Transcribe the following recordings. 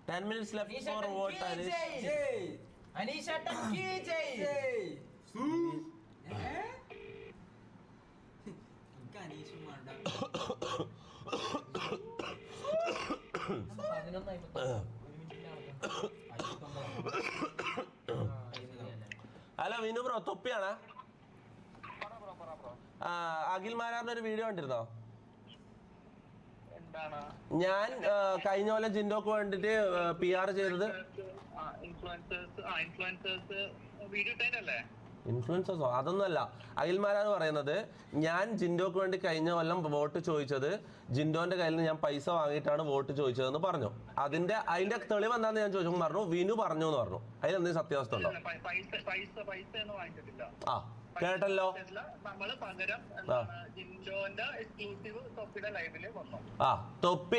10 minutes left for vote. Anish Ataki Jay. Hello Vinu bro, തൊപ്പിയാണോ? അഖിൽ മാരാറിന്റെ ഒരു വീഡിയോ കണ്ടിരുന്നോ? ഞാൻ കഴിഞ്ഞ പോലെ ജിൻഡോക്ക് വേണ്ടിട്ട് PR ചെയ്തത്. ഇൻഫ്ലുവൻസേഴ്സോ? അതൊന്നുമല്ല. അഖിൽമാരാണ് പറയുന്നത്, ഞാൻ ജിൻഡോക്ക് വേണ്ടി കഴിഞ്ഞ കൊല്ലം വോട്ട് ചോദിച്ചത് ജിൻഡോന്റെ കയ്യിൽ നിന്ന് ഞാൻ പൈസ വാങ്ങിയിട്ടാണ് വോട്ട് ചോദിച്ചതെന്ന് പറഞ്ഞു. അതിന്റെ തെളിവ് എന്താന്ന് ഞാൻ ചോദിച്ചു പറഞ്ഞു. വിനു പറഞ്ഞു എന്ന് പറഞ്ഞു. അതിലെന്തെങ്കിലും സത്യാവസ്ഥ ഉണ്ടോ? ആ കേട്ടല്ലോ.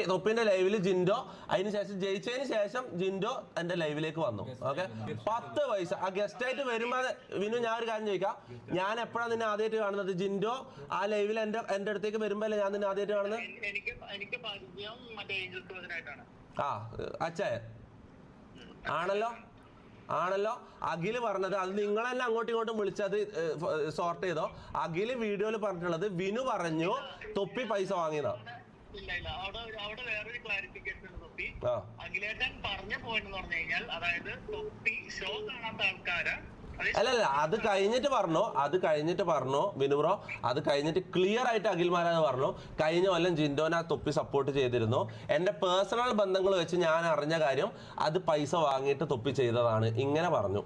തൊപ്പിന്റെ ലൈവില് ജിൻഡോ, അതിനുശേഷം ജയിച്ചതിന് ശേഷം ജിൻഡോ എന്റെ ലൈവിലേക്ക് വന്നു. ഓക്കെ, 10 പൈസ ആ ഗസ്റ്റ് ആയിട്ട് വരുമ്പോ. വിനു, ഞാൻ ഒരു കാര്യം ചോദിക്കാം, ഞാൻ എപ്പോഴാണ് നിന്നെ ആദ്യമായിട്ട് കാണുന്നത്? ജിൻഡോ ആ ലൈവിൽ എന്റെ അടുത്തേക്ക് വരുമ്പോ അല്ലേ ഞാൻ നിന്നെ ആദ്യമായിട്ട് കാണുന്നത്? ആ അച്ഛൻ ആണല്ലോ. അഖില് പറഞ്ഞത്, അത് നിങ്ങളെല്ലാം അങ്ങോട്ടും ഇങ്ങോട്ടും വിളിച്ചത് സോർട്ട് ചെയ്തോ. അഖില് വീഡിയോയിൽ പറഞ്ഞിട്ടുള്ളത് വിനു പറഞ്ഞു തൊപ്പി പൈസ വാങ്ങിയതാ. അഖിലേട്ടൻ പറഞ്ഞ പോയിന്റ് എന്ന് പറഞ്ഞു കഴിഞ്ഞാൽ, അതായത് തൊപ്പി ഷോ കാണാത്ത ആൾക്കാര് അല്ലല്ല, അത് കഴിഞ്ഞിട്ട് പറഞ്ഞു വിനു ബ്രോ. അത് കഴിഞ്ഞിട്ട് ക്ലിയർ ആയിട്ട് അഖിൽമാരാന്ന് പറഞ്ഞു, കഴിഞ്ഞ കൊല്ലം ജിൻഡോനെ ആ തൊപ്പി സപ്പോർട്ട് ചെയ്തിരുന്നു. എന്റെ പേഴ്സണൽ ബന്ധങ്ങൾ വെച്ച് ഞാൻ അറിഞ്ഞ കാര്യം, അത് പൈസ വാങ്ങിയിട്ട് തൊപ്പി ചെയ്തതാണ്. ഇങ്ങനെ പറഞ്ഞു.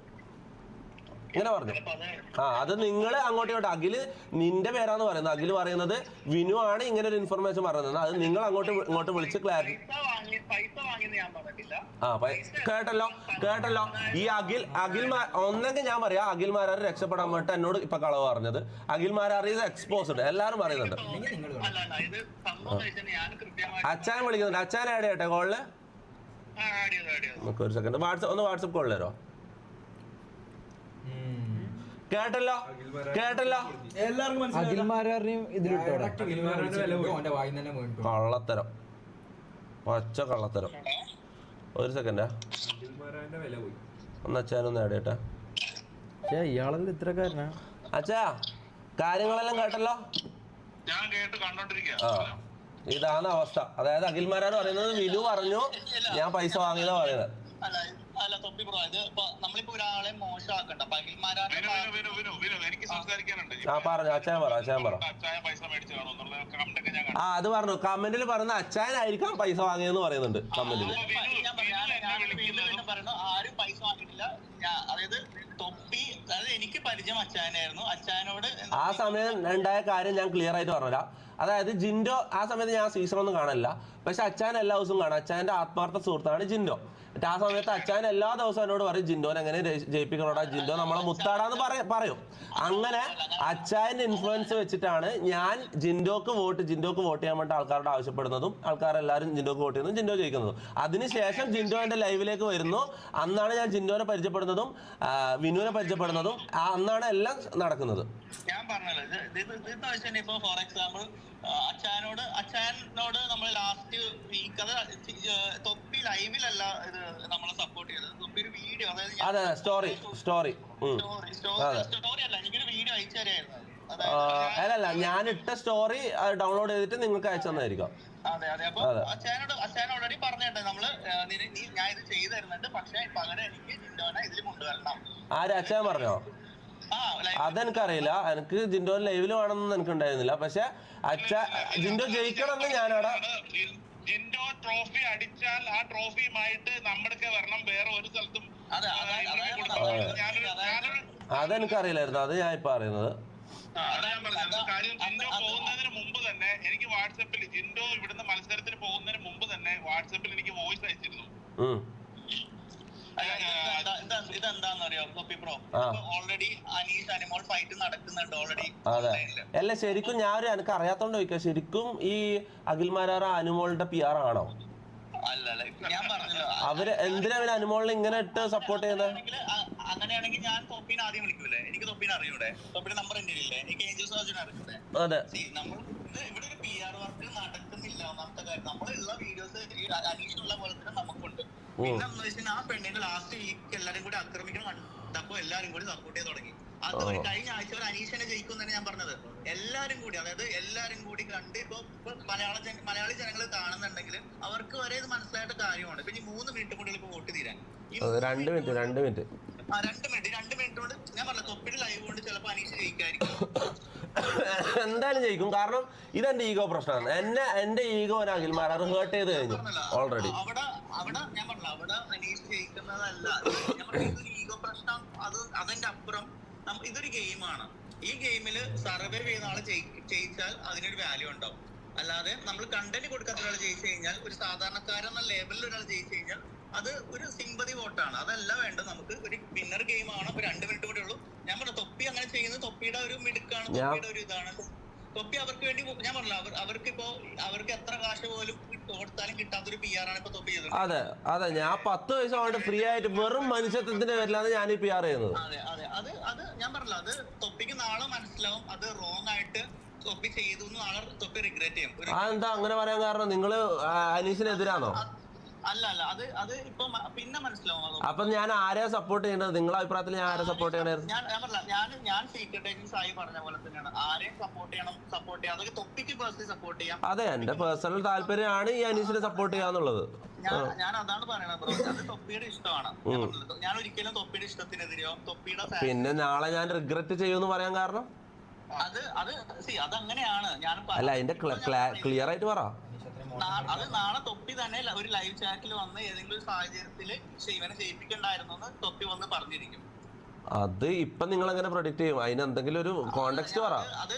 അത് നിങ്ങൾ അങ്ങോട്ടും ഇങ്ങോട്ട്. അഖില് നിന്റെ പേരാന്ന് പറയുന്നത്. അഖില് പറയുന്നത് വിനു ആണ് ഇങ്ങനെ ഒരു ഇൻഫർമേഷൻ പറയുന്നത്. അത് നിങ്ങൾ ഇങ്ങോട്ട് വിളിച്ച് ക്ലാരിറ്റി. കേട്ടല്ലോ. ഈ ഒന്നെങ്കിൽ ഞാൻ പറയാം, അഖിൽമാരാർ രക്ഷപ്പെടാൻ വേണ്ടിട്ട് എന്നോട് ഇപ്പൊ കളവ് പറഞ്ഞത്. അഖിൽമാരാർ ഈസ് എക്സ്പോസ്ഡ്, എല്ലാരും പറയുന്നുണ്ട്. അച്ഛൻ വിളിക്കുന്നുണ്ട്. അച്ഛൻ ആഡ് ചെയ്യട്ടെ കോളില്? നമുക്ക് ഒരു സെക്കൻഡ്. വാട്സപ്പ് കോളിൽ തരോ? കേട്ടല്ലോ. കള്ളത്തരം, പച്ച കള്ളത്തരം. ഒരു സെക്കൻഡാ, ഒന്ന് അച്ഛനൊന്ന് ആഡ് ചെയ്യട്ടെ. ഇയാളെല്ലാം ഇത്രക്കാരനാ? അച്ഛാ, കാര്യങ്ങളെല്ലാം കേട്ടല്ലോ. ഇതാണ് അവസ്ഥ. അതായത് അഖിൽമാരാണ് പറയുന്നത് വിനു പറഞ്ഞു ഞാൻ പൈസ വാങ്ങിയതാ പറയുന്നത്. അല്ല തൊപ്പി ബ്രോ, ഇത് നമ്മളിപ്പോ ഒരാളെ മോശമാക്കണ്ട. എനിക്ക് സംസാരിക്കാനുണ്ട്. പറഞ്ഞു അച്ഛൻ പറ. അത് പറഞ്ഞു. കമന്റിൽ പറയുന്ന അച്ഛനായിരിക്കാം പൈസ വാങ്ങിയെന്ന് പറയുന്നുണ്ട് കമന്റിൽ. ആരും പൈസ വാങ്ങിയിട്ടില്ല. അതായത് തൊപ്പി, അതായത് എനിക്ക് പരിചയം അച്ഛനായിരുന്നു. അച്ഛനോട് ആ സമയം ഉണ്ടായ കാര്യം ഞാൻ ക്ലിയർ ആയിട്ട് പറഞ്ഞുതരാം. അതായത് ജിൻഡോ ആ സമയത്ത് ഞാൻ സീസണൊന്നും കാണില്ല, പക്ഷെ അച്ഛൻ എല്ലാ ദിവസവും കാണാം. അച്ഛൻ്റെ ആത്മാർത്ഥ സുഹൃത്താണ് ജിൻഡോ. എന്നിട്ട് ആ സമയത്ത് അച്ഛൻ എല്ലാ ദിവസവും എന്നോട് പറയും ജിൻഡോനെ എങ്ങനെ ജയിപ്പിക്കണോടാ, ജിൻഡോ നമ്മളെ മുത്താടാന്ന് പറയും. അങ്ങനെ അച്ഛൻ്റെ ഇൻഫ്ലുവൻസ് വെച്ചിട്ടാണ് ഞാൻ ജിൻഡോക്ക് വോട്ട് ചെയ്യാൻ വേണ്ടി ആൾക്കാരോട് ആവശ്യപ്പെടുന്നതും ആൾക്കാരെല്ലാവരും ജിൻഡോക്ക് വോട്ട് ചെയ്യുന്നതും ജിൻഡോ ജയിക്കുന്നതും. അതിനുശേഷം ജിൻഡോ എൻ്റെ ലൈവിലേക്ക് വരുന്നു. അന്നാണ് ഞാൻ ജിൻഡോനെ പരിചയപ്പെടുന്നതും വിനുവിനെ പരിചയപ്പെടുന്നതും. അന്നാണ് എല്ലാം നടക്കുന്നത്. ഞാൻ പറഞ്ഞല്ലോ, ഇപ്പൊ ഫോർ എക്സാമ്പിൾ അച്ഛനോട് നമ്മൾ ലാസ്റ്റ് വീക്ക്, അത് തൊപ്പി ലൈവിലല്ല ഇത് നമ്മളെ സപ്പോർട്ട് ചെയ്തത്. തൊപ്പി ഒരു വീഡിയോ, അതെ സ്റ്റോറി അല്ല, എനിക്കൊരു വീഡിയോ അയച്ചു തരായിരുന്നു. അല്ലല്ല, ഞാൻ ഇട്ട സ്റ്റോറി ഡൗൺലോഡ് ചെയ്തിട്ട് നിങ്ങൾക്ക് അയച്ചു തന്നായിരിക്കും. അതെ. അപ്പൊ അച്ഛൻ ഓൾറെഡി പറഞ്ഞിട്ട് നമ്മള് ഞാൻ ഇത് ചെയ്തു തരുന്നുണ്ട്, പക്ഷെ പകരം എനിക്ക് ജിൻഡോനെ ഇതിൽ കൊണ്ടുവരണം. ആര് അച്ഛൻ പറഞ്ഞോ? അതെനിക്കറിയില്ല. എനിക്ക് ജിൻഡോ ലൈവില് വേണമെന്ന് എനിക്ക് ഉണ്ടായിരുന്നില്ല. പക്ഷെ ജിൻഡോ ജയിക്കണമെന്ന് ഞാനവിടെ ജിൻഡോ ട്രോഫി അടിച്ചാൽ ആ ട്രോഫിയുമായിട്ട് നമ്മുടെ വരണം. വേറെ ഒരു സ്ഥലത്തും അതെനിക്കറിയില്ലായിരുന്നു. അത് ഞാൻ ഇപ്പൊ അറിയുന്നത്. കാര്യം ജിൻഡോ പോകുന്നതിന് മുമ്പ് തന്നെ എനിക്ക് വാട്സപ്പിൽ, ജിൻഡോ ഇവിടുന്ന് മത്സരത്തിന് പോകുന്നതിന് മുമ്പ് തന്നെ വാട്സപ്പിൽ എനിക്ക് വോയിസ് അയച്ചിരുന്നു. ഇതെന്താന്നറിയോ തൊപ്പി bro, already Aneesh Animol fight നടക്കുന്നുണ്ട് ഓൾറെഡി. അതെ, അല്ല ശരിക്കും ഞാൻ എനിക്ക് അറിയാത്തോണ്ട് ചോദിക്കാം, ശരിക്കും ഈ അഖിൽമാരാർ അനുമോളുടെ PR ആണോ? ഞാൻ പറഞ്ഞല്ലോ, അവര് എന്തിനാ അനുമോളിനെ ഇങ്ങനെ ഇട്ട് സപ്പോർട്ട് ചെയ്യുന്നത്? അങ്ങനെയാണെങ്കിൽ ഞാൻ തൊപ്പിനെ ആദ്യം വിളിക്കൂലേ? എനിക്ക് തൊപ്പിനെ അറിയൂടെ? തൊപ്പിന്റെ നമ്പർ എന്റെ ഇല്ലേ? എനിക്ക് ഏഞ്ചൽ സർജൻ അറിയൂടെ? അതെ, നമ്മൾ ഇവിടെ ഒരു PR വർക്ക് നടക്കുന്നില്ല. ഒന്നാമത്തെ കാര്യം നമ്മളുള്ള വീഡിയോസ് അനീഷുള്ള പോലെ തന്നെ നമുക്കുണ്ട്. പിന്നെ എന്ന് വെച്ചാൽ ആ പെണ്ണിന്റെ ലാസ്റ്റ് വീക്ക് എല്ലാരും കൂടി ആക്രമിക്കണം കണ്ടപ്പോ എല്ലാരും കൂടി സപ്പോർട്ട് ചെയ്ത് തുടങ്ങി. അത് ഒരു കഴിഞ്ഞ ആഴ്ച ഒരു അനീഷനെ ജയിക്കും തന്നെ ഞാൻ പറഞ്ഞത്. എല്ലാരും കൂടി, അതായത് എല്ലാരും കൂടി കണ്ട് ഇപ്പൊ മലയാളി ജനങ്ങൾ കാണുന്നുണ്ടെങ്കിൽ അവർക്ക് വരെ ഇത് മനസ്സിലായിട്ട് കാര്യമാണ്. ഇപ്പൊ ഇനി 3 മിനിറ്റ് കൂടി ഇപ്പൊ വോട്ട് തീരാൻ, 2 മിനിറ്റ് 2 മിനിറ്റ് കൊണ്ട് ഞാൻ പറഞ്ഞ തൊപ്പിയുടെ ലൈവ് കൊണ്ട് ചിലപ്പോ അനീഷ് ജയിക്കായിരിക്കും. എന്തായാലും ജയിക്കും. കാരണം ഇതെന്റെ ഈഗോ പ്രശ്നമാണ്. എന്റെ ഈഗോ അഖിൽമാരാർ ഹേർട്ട് ചെയ്ത് കഴിഞ്ഞു ഓൾറെഡി. അവിടെ ഞാൻ പറഞ്ഞില്ല, അവിടെ അനീഷ് ജയിക്കുന്നതല്ല. ഞാൻ പറഞ്ഞ ഇതൊരു ഈഗോ പ്രശ്നം. അതിന്റെ അപ്പുറം ഇതൊരു ഗെയിമാണ്. ഈ ഗെയിമില് സർവൈവ് ചെയ്യുന്ന ആള് ജയിച്ചാൽ അതിനൊരു വാല്യൂ ഉണ്ടാവും. അല്ലാതെ നമ്മൾ കണ്ടന്റ് കൊടുക്കാത്ത ഒരാൾ ജയിച്ചു കഴിഞ്ഞാൽ, ഒരു സാധാരണക്കാരെന്ന ലേബലിൽ ഒരാൾ ജയിച്ചു കഴിഞ്ഞാൽ അത് ഒരു സിമ്പതി വോട്ടാണ്. അതല്ല വേണ്ടത്. നമുക്ക് ഒരു വിന്നർ ഗെയിം ആണ്. 2 മിനിറ്റ് കൂടെ ഉള്ളൂ. ഞാൻ പറഞ്ഞു തൊപ്പി അങ്ങനെ ചെയ്യുന്നത് തൊപ്പിയുടെ ഒരു മിടുക്കാണ്, തൊപ്പിയുടെ ഒരു ഇതാണ്. തൊപ്പി അവർക്ക് വേണ്ടി ഞാൻ പറഞ്ഞില്ല, അവർക്ക് എത്ര കാശ് പോലും കൊടുത്താലും കിട്ടാത്തൊരു PR ആണ് ഇപ്പൊ തൊപ്പി ചെയ്തത്. അതെ ഞാൻ 10 പൈസ കൊണ്ട് ഫ്രീ ആയിട്ട് വെറും മനുഷ്യത്വത്തിന്റെ പേരിലാണ് ഞാൻ ഈ PR ചെയ്യുന്നത്. അതെ അത് ഞാൻ പറഞ്ഞില്ല. അത് തൊപ്പിക്ക് നാളെ മനസ്സിലാവും അത് റോങ് ആയിട്ട് തൊപ്പി ചെയ്തു. നാളെ തൊപ്പി റിഗ്രറ്റ് ചെയ്യും. അതെന്താ അങ്ങനെ പറയാൻ കാരണം? നിങ്ങള് അനീഷിനെതിരാണോ? അല്ല അത് ഇപ്പൊ പിന്നെ മനസ്സിലാവും. അപ്പൊ ഞാൻ ആരെയാ സപ്പോർട്ട് ചെയ്യേണ്ടത്? നിങ്ങളുടെ അഭിപ്രായത്തിൽ ഞാൻ ആരെ സപ്പോർട്ട് ചെയ്യണമായിരുന്നു? ഞാൻ സീക്രട്ട് ഏജൻസ് ആയി പറഞ്ഞ പോലെ തന്നെയാണ്. ആരെയും സപ്പോർട്ട് ചെയ്യാം. അതൊക്കെ തൊപ്പിക്ക് പേഴ്സണലി സപ്പോർട്ട് ചെയ്യാം. അതെ, എന്റെ പേഴ്സണൽ താല്പര്യമാണ് ഈ അനീഷിനെ സപ്പോർട്ട് ചെയ്യാന്നുള്ളത്. ഞാൻ അതാണ് പറയണത് ബ്രോ. അത് തൊപ്പിയുടെ ഇഷ്ടമാണ്. ഞാൻ ഒരിക്കലും തൊപ്പിയുടെ ഇഷ്ടത്തിനെതിരെയോ തൊപ്പിയുടെ പിന്നെ നാളെ ഞാൻ റിഗ്രറ്റ് ചെയ്യുമെന്ന് പറയാൻ കാരണം അതങ്ങനെയാണ്. ഞാൻ അല്ല, അതിന്റെ ക്ലിയർ ആയിട്ട് പറ. അത് നാളെ തൊപ്പി തന്നെ ഒരു ലൈവ് ചാറ്റിൽ വന്ന് ഏതെങ്കിലും ഒരു സാഹചര്യത്തിൽ ഇവനെ ചെയ്യിപ്പിക്കണ്ടായിരുന്നു എന്ന് തൊപ്പി വന്ന് പറഞ്ഞിരിക്കും. അത് ഇപ്പൊ നിങ്ങൾ എങ്ങനെ പ്രൊഡിക്ട് ചെയ്യും? അതിന് എന്തെങ്കിലും ഒരു കോണ്ടെക്സ്റ്റ് പറ. അത്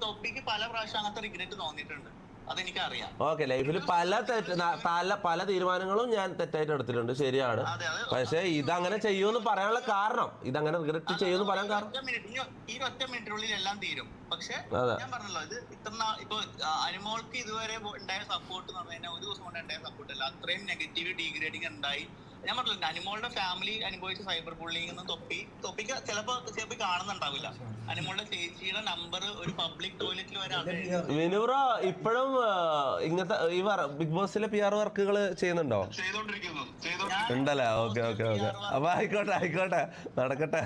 തൊപ്പിക്ക് പല പ്രാവശ്യം അങ്ങനത്തെ റിഗ്രറ്റ് തോന്നിയിട്ടുണ്ട്. അതെനിക്കറിയാം. ഓക്കെ, ലൈഫിൽ പല തീരുമാനങ്ങളും ഞാൻ തെറ്റായിട്ട് എടുത്തിട്ടുണ്ട്, ശരിയാണ്. പക്ഷെ ഇതങ്ങനെ ചെയ്യുമെന്ന് പറയാനുള്ള കാരണം, ഇതങ്ങനെ റിഗ്രറ്റ് ചെയ്യുമെന്ന് പറയാൻ കാരണം ഈ 1 മിനിറ്റിനുള്ളിൽ എല്ലാം തീരും. പക്ഷെ ഞാൻ പറഞ്ഞല്ലോ, ഇത് ഇത്ര ഇപ്പൊ അനുമോൾക്ക് ഇതുവരെ ഉണ്ടായ സപ്പോർട്ട് എന്ന് പറഞ്ഞു കഴിഞ്ഞാൽ ഒരു ദിവസം കൊണ്ട് ഉണ്ടായ സപ്പോർട്ട് അല്ല. അത്രയും നെഗറ്റീവ് ഡീഗ്രേഡിങ് ഉണ്ടായി. ഞാൻ പറഞ്ഞില്ല, അനുമോളുടെ ഫാമിലി അനുഭവിച്ച സൈബർ ബുള്ളിങ് തൊപ്പിക്ക് ചിലപ്പോ കാണുന്നുണ്ടാവില്ല. അനുമോളുടെ ചേച്ചിയുടെ നമ്പർ ഒരു പബ്ലിക് ടോയ്ലറ്റിൽ വരെ വിനൂറ ഇപ്പോഴും ഇങ്ങനത്തെ ഈ ബിഗ് ബോസിലെ PR വർക്കുകൾ ചെയ്യുന്നുണ്ടോ? ഉണ്ടല്ലേ? ഓക്കെ. അപ്പൊ ആയിക്കോട്ടെ നടക്കട്ടെ.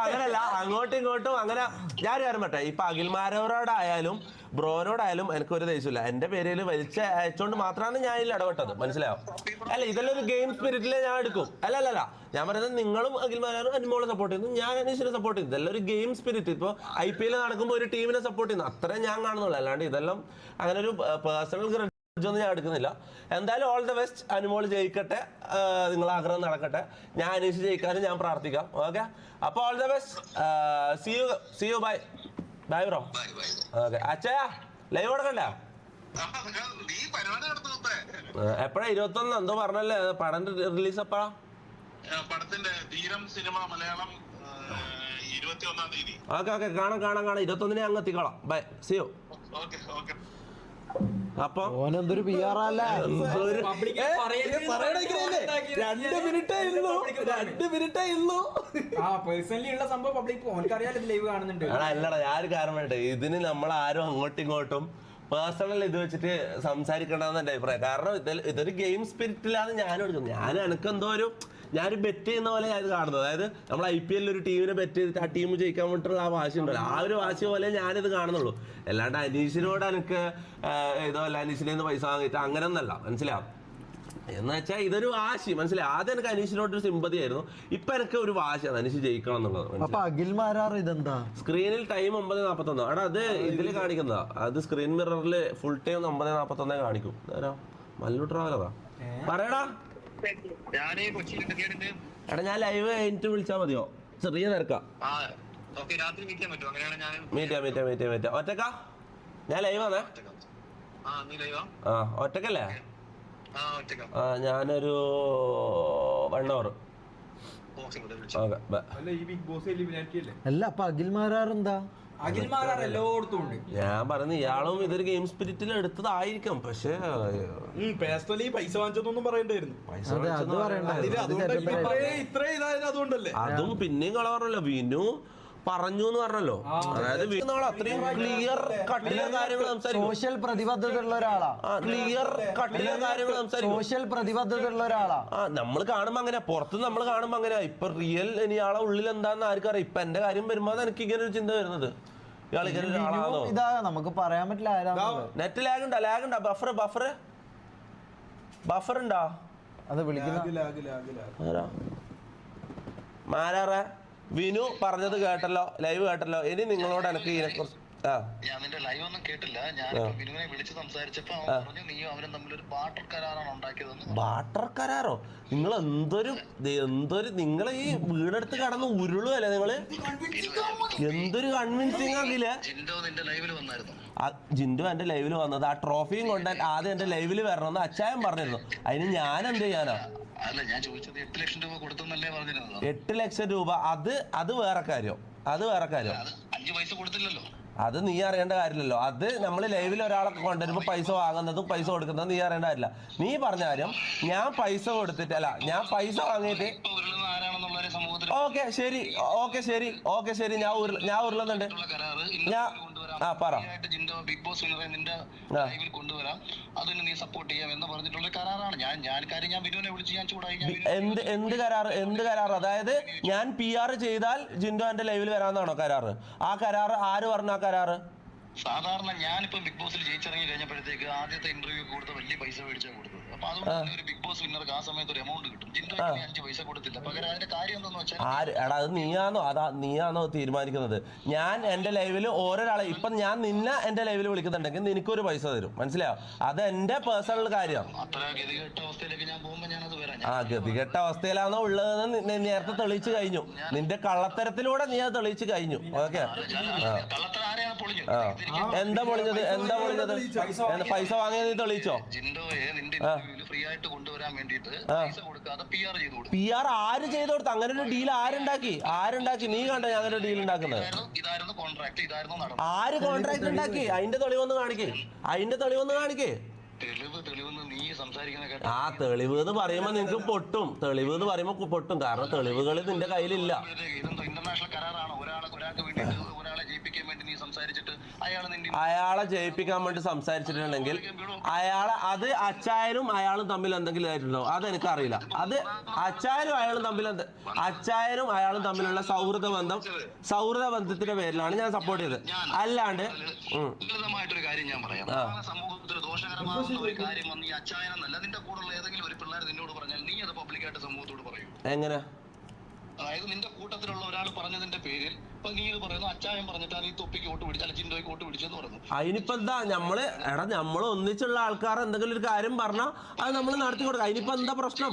അങ്ങനല്ല, അങ്ങോട്ടും ഇങ്ങോട്ടും അങ്ങനെ ഞാൻ കാര്യം പറ്റേ. ഇപ്പൊ അഖിൽമാരോടായാലും ബ്രോനോടായാലും എനിക്കൊരു ദേഷ്യമില്ല. എന്റെ പേരിൽ വലിച്ച അയച്ചോണ്ട് മാത്രമാണ് ഞാൻ ഇതിൽ ഇടപെട്ടത്, മനസ്സിലാവും? അല്ല, ഇതെല്ലാം ഒരു ഗെയിം സ്പിരിറ്റിലെ ഞാൻ എടുക്കും. അല്ല ഞാൻ പറയുന്നത് നിങ്ങളും അഖിൽമാരും അനുമോളെ സപ്പോർട്ട് ചെയ്യുന്നു, ഞാൻ അനീഷിനെ സപ്പോർട്ട് ചെയ്യുന്നു. ഇതെല്ലാം ഒരു ഗെയിം സ്പിരിറ്റ്. ഇപ്പൊ IPL നടക്കുമ്പോൾ ഒരു ടീമിനെ സപ്പോർട്ട് ചെയ്യുന്നു, അത്രേ ഞാൻ കാണുന്നുള്ളൂ. അല്ലാണ്ട് ഇതെല്ലാം അങ്ങനെ ഒരു പേഴ്സണൽ ഗ്രഡ്ജൊന്നും ഞാൻ എടുക്കുന്നില്ല. എന്തായാലും ഓൾ ദ ബെസ്റ്റ്. അനുമോൾ ജയിക്കട്ടെ, നിങ്ങളെ ആഗ്രഹം നടക്കട്ടെ. ഞാൻ അനീഷ് ജയിക്കാനും ഞാൻ പ്രാർത്ഥിക്കാം. ഓക്കെ, അപ്പൊ all the best. See you bye bro. Okay, അച്ഛാ ലൈവ് കൊടുക്കണ്ടേ? എപ്പോഴാ? 21 എന്തോ പറഞ്ഞല്ലേ പടം റിലീസ്? എപ്പോഴാ പടത്തിന്റെ ധീരം സിനിമ മലയാളം 21-ാം തീയതി? ഓക്കെ, കാണാം. 21-ന് അങ്ങ് എത്തിക്കോളാം. By, C U. അപ്പൊ ഓനെന്തൊരു PR അല്ല. 2 മിനിറ്റേ ഉള്ളൂ. പേഴ്സണലി ഉള്ള സംഭവം പബ്ലിക് ഓനക്കറിയാലോ ലൈവ് കാണുന്നുണ്ട്. അല്ലടാ, ഞാൻ ഒരു കാരണം വേണ്ടേ, ഇതിന് നമ്മൾ ആരും അങ്ങോട്ടും ഇങ്ങോട്ടും പേഴ്സണൽ ഇത് വെച്ചിട്ട് സംസാരിക്കണ്ടെന്ന് എന്റെ അഭിപ്രായം. കാരണം ഇതൊരു ഗെയിം സ്പിരിറ്റിലാണ് ഞാൻ എടുക്കുന്നത്. എനിക്കെന്തോ ഞാനൊരു ബെറ്റ് ചെയ്യുന്ന പോലെ ഞാൻ ഇത് കാണുന്നത്. അതായത് നമ്മൾ IPL ഒരു ടീമിനെ ബെറ്റ് ചെയ്തിട്ട് ആ ടീം ജയിക്കാൻ വേണ്ടിയിട്ടുള്ള ആ വാശി ഉണ്ടല്ലോ, ആ ഒരു വാശി പോലെ ഞാനിത് കാണുന്നുള്ളൂ. അല്ലാണ്ട് അനീഷിനോട് എനിക്ക് ഇതല്ല അനീഷിനെ നിന്ന് പൈസ വാങ്ങിയിട്ട് അങ്ങനെ ഒന്നല്ല, മനസ്സിലാവും? എന്ന് വെച്ചാൽ ഇതൊരു വാശി, മനസ്സിലായി? ആദ്യം എനിക്ക് അനീഷിനോട് ഒരു സിമ്പതി ആയിരുന്നു, ഇപ്പൊ എനിക്ക് ഒരു വാശിയാണ് അനീഷ് ജയിക്കണം എന്നുള്ളത്. ഇതെന്താ സ്ക്രീനിൽ ടൈം 9:41. എടാ അത് ഇതിൽ കാണിക്കുന്നതാ, അത് സ്ക്രീൻ മിററിൽ ഫുൾ ടൈം 9:41 കാണിക്കും. മല്ലു ട്രാവലറാ പറയടാ. എടാ ഞാൻ ലൈവ് കഴിഞ്ഞിട്ട് വിളിച്ചാ മതിയോ? ചെറിയ തിരക്കാ. മീറ്റാ ഒറ്റക്കാ? ഞാൻ ലൈവ് ആണേ. ഒറ്റക്കല്ലേ? ഞാനൊരു 1 hour. അല്ല, അപ്പൊ അഖിൽമാരാറെന്താ? ഞാൻ പറഞ്ഞു ഇയാളും ഇതൊരു ഗെയിം സ്പിരിറ്റിൽ എടുത്തതായിരിക്കും. പക്ഷേ പേഴ്സണലി പൈസ വാങ്ങിച്ചതൊന്നും പറയണ്ടായിരുന്നു. അതും പിന്നെയും കളവറല്ല. വിനു പറഞ്ഞു എന്ന് പറഞ്ഞല്ലോ. അതായത് അത്രയും ക്ലിയർ കട്ടിലെ കാര്യങ്ങൾ സംസാരിക്കും. സോഷ്യൽ പ്രതിബദ്ധത ഉള്ള ഒരാളാ. ക്ലിയർ കട്ടിലെ കാര്യങ്ങൾ സംസാരിക്കും. സോഷ്യൽ പ്രതിബദ്ധത ഉള്ള ഒരാളാ. നമ്മൾ കാണുമ്പോ അങ്ങനെ, പുറത്ത് നമ്മൾ കാണുമ്പോ അങ്ങനെ. ഇപ്പൊ റിയൽ ഇയാളെ ഉള്ളിൽ എന്താന്ന് ആർക്കറിയാം. ഇപ്പൊ എന്റെ കാര്യം വരുമ്പോ എനിക്ക് ഇങ്ങനെ ഒരു ചിന്ത വരുന്നത്, ഇയാൾ ഇങ്ങനെ ഒരാളാണോ. ഇതാ നമുക്ക് പറയാൻ പറ്റില്ല ആരാ. നെറ്റ് ലാഗ് ഉണ്ടാ? ബഫർ ഉണ്ടാ? അത് വിളിക്കുന്ന മാരാറ വിനു പറഞ്ഞത് കേട്ടല്ലോ, ലൈവ് കേട്ടല്ലോ. ഇനി നിങ്ങളോട് എനിക്ക് ഇതിനെക്കുറിച്ച് ഞാൻ നിന്റെ ലൈവ് ഒന്നും കേട്ടില്ല. ഞാൻ വിനുവിനെ വിളിച്ച് സംസാരിച്ചപ്പോ അവൻ പറഞ്ഞു നീയും അവനും തമ്മിലൊരു ബാർട്ടർ കരാറാണ് ഉണ്ടാക്കിയതെന്ന്. ബാർട്ടർ കരാറോ? നിങ്ങൾ എന്തൊരു നിങ്ങൾ ഈ വീടെടുത്ത് കടന്ന് ഉരുളുവല്ലേ നിങ്ങള്? എന്തൊരു കൺവിൻസിങ് ആകില്ല. ജിൻഡോ നിന്റെ ലൈവിൽ വന്നായിരുന്നു. ജിൻഡോ എന്റെ ലൈവിൽ വന്നത്, ആ ട്രോഫിയും കൊണ്ട് ആദ്യം എന്റെ ലൈവിൽ വരണമെന്ന് അച്ചായൻ പറഞ്ഞിരുന്നു. അതിന് ഞാൻ എന്ത് ചെയ്യാനാ? അല്ല, ഞാൻ ചോദിച്ചത് 8 ലക്ഷം രൂപ കൊടുത്തെന്നല്ലേ പറഞ്ഞിരുന്നത്? 8 ലക്ഷം രൂപ അത് വേറെ കാര്യം. 5 പൈസ കൊടുത്തില്ലല്ലോ. അത് നീ അറിയേണ്ട കാര്യമില്ലല്ലോ. അത് നമ്മൾ ലൈവിൽ ഒരാളൊക്കെ കൊണ്ടുവരുമ്പോ പൈസ വാങ്ങുന്നതും പൈസ കൊടുക്കുന്നതും നീ അറിയേണ്ട കാര്യമില്ല. നീ പറഞ്ഞ കാര്യം ഞാൻ പൈസ കൊടുത്തിട്ടല്ല, ഞാൻ പൈസ വാങ്ങിയിട്ട്. ഓക്കെ ശരി ഞാൻ ഉരുളുന്നുണ്ട്. പറ. ജിൻഡോ ബിഗ് ബോസ് വിന്നറെ നിന്റെ ലൈവിൽ കൊണ്ടുവരാം, അതിന് നീ സപ്പോർട്ട് ചെയ്യാം എന്ന് പറഞ്ഞിട്ടുള്ള കരാറാണ്. ഞാൻ വിനുവിനെ വിളിച്ച് ഞാൻ ചൂടായി. എന്ത് കരാർ? അതായത് ഞാൻ PR ചെയ്താൽ ജിൻഡോ എന്റെ ലൈവിൽ വരാമെന്നാണോ കരാറ്? ആ കരാറ് ആര് പറഞ്ഞ ആ കരാറ്? സാധാരണ ഞാനിപ്പോ ബിഗ് ബോസിൽ ജയിച്ചിറങ്ങി കഴിഞ്ഞപ്പോഴത്തേക്ക് ആദ്യത്തെ ഇന്റർവ്യൂ കൊടുത്ത വലിയ പൈസ മേടിച്ചാൽ കൊടുത്തത്. അപ്പൊ അതുകൊണ്ട് ഒരു ബിഗ് ബോസ് വിന്നർക്ക് ആ സമയത്ത് ഒരു എമൗണ്ട് കിട്ടും. ജിൻഡോ 5 പൈസ കൊടുത്തില്ല. പകരം അതിന്റെ കാര്യം എന്താന്ന് വെച്ചാൽ എടാ, അത് നീയാണോ തീരുമാനിക്കുന്നത്? ഞാൻ എന്റെ ലൈവിൽ ഓരോരാളെ, ഇപ്പൊ ഞാൻ നിന്നെ എന്റെ ലൈവിൽ വിളിക്കുന്നുണ്ടെങ്കിൽ നിനക്കൊരു പൈസ തരും, മനസ്സിലായോ? അത് എന്റെ പേഴ്സണൽ കാര്യം. അത്ര ഗതികെട്ട അവസ്ഥയിലേക്ക് ഞാൻ പോകുമ്പോ ഞാനത് വരാം. ഗതികെട്ട അവസ്ഥയിലാണോ ഉള്ളതെന്ന് നേരത്തെ തെളിയിച്ചു കഴിഞ്ഞു. നിന്റെ കള്ളത്തരത്തിലൂടെ നീ അത് തെളിയിച്ചു കഴിഞ്ഞു. ഓക്കെ, എന്താ പൊളിഞ്ഞത്? പൈസ വാങ്ങിയത് നീ തെളിയിച്ചോ? ജിൻഡോയെ നിന്റെ ഇന്റർവ്യൂവിൽ ഫ്രീ ആയിട്ട് കൊണ്ടുവരാൻ വേണ്ടിയിട്ട് പൈസ കൊടുക്കാതെ PR ചെയ്തു കൊടുത്തു. PR ആര് ചെയ്തു കൊടുത്തു? അങ്ങനെ ഒരു ഡീൽ ആരുണ്ടാക്കി? നീ കണ്ടോ ഞാൻ അങ്ങനെ ഒരു ഡീൽ ഉണ്ടാക്കുന്നത്? ഇതായിരുന്നു കോൺട്രാക്ട്, ഇതായിരുന്നു നടന്നത്. ആര് കോൺട്രാക്ട് ഉണ്ടാക്കി? അതിന്റെ തെളിവൊന്ന് കാണിക്കേ. തെളിവെന്ന് നീ സംസാരിക്കുന്ന കേട്ടോ. തെളിവ് എന്ന് പറയുമ്പോ നിനക്ക് പൊട്ടും. കാരണം തെളിവുകൾ നിന്റെ കയ്യിലില്ല. ഇന്റർനാഷണൽ കരാറാണ്. ഒരാൾക്ക് വേണ്ടിയിട്ട് ഒരാളെ ജയിപ്പിക്കാൻ വേണ്ടി നീ സംസാരിച്ചിട്ട് അയാളെ ജയിപ്പിക്കാൻ വേണ്ടി സംസാരിച്ചിട്ടുണ്ടെങ്കിൽ അത് അച്ചായനും അയാളും തമ്മിൽ എന്തെങ്കിലും ആയിട്ടുണ്ടോ? അതെനിക്കറിയില്ല. അത് അച്ചായനും അയാളും തമ്മിലുള്ള സൗഹൃദ ബന്ധത്തിന്റെ പേരിലാണ് ഞാൻ സപ്പോർട്ട് ചെയ്തത്. അല്ലാണ്ട് ലളിതമായിട്ടൊരു കാര്യം ഞാൻ പറയാം. സമൂഹത്തിൽ ദോഷകരമാകുന്ന ഒരു കാര്യം വന്ന് ഈ അച്ചായനെന്നല്ല, നിന്റെ കൂടെയുള്ള ഏതെങ്കിലും ഒരു പിള്ളേർ നിന്നോട് പറഞ്ഞാൽ നീ അത് പബ്ലിക്കായിട്ട് സമൂഹത്തോട് പറയും. എങ്ങനെ? അതായത് നിന്റെ കൂട്ടത്തിലുള്ള ഒരാൾ പറഞ്ഞതിന്റെ പേരിൽ ഇപ്പൊ നീ ഇത് പറയുന്നു, അച്ചായൻ പറഞ്ഞിട്ടാണ് ഈ തൊപ്പിക്ക് വോട്ട് പിടിച്ച, അല്ല ജിൻഡോയ്ക്ക് വോട്ട് പിടിച്ചെന്ന് പറഞ്ഞു. അതിനിപ്പോ എന്താ? നമ്മള് ഒന്നിച്ചുള്ള ആൾക്കാർ എന്തെങ്കിലും ഒരു കാര്യം പറഞ്ഞാൽ അത് നമ്മൾ നടത്തി കൊടുക്കാം. അതിനിപ്പോ എന്താ പ്രശ്നം?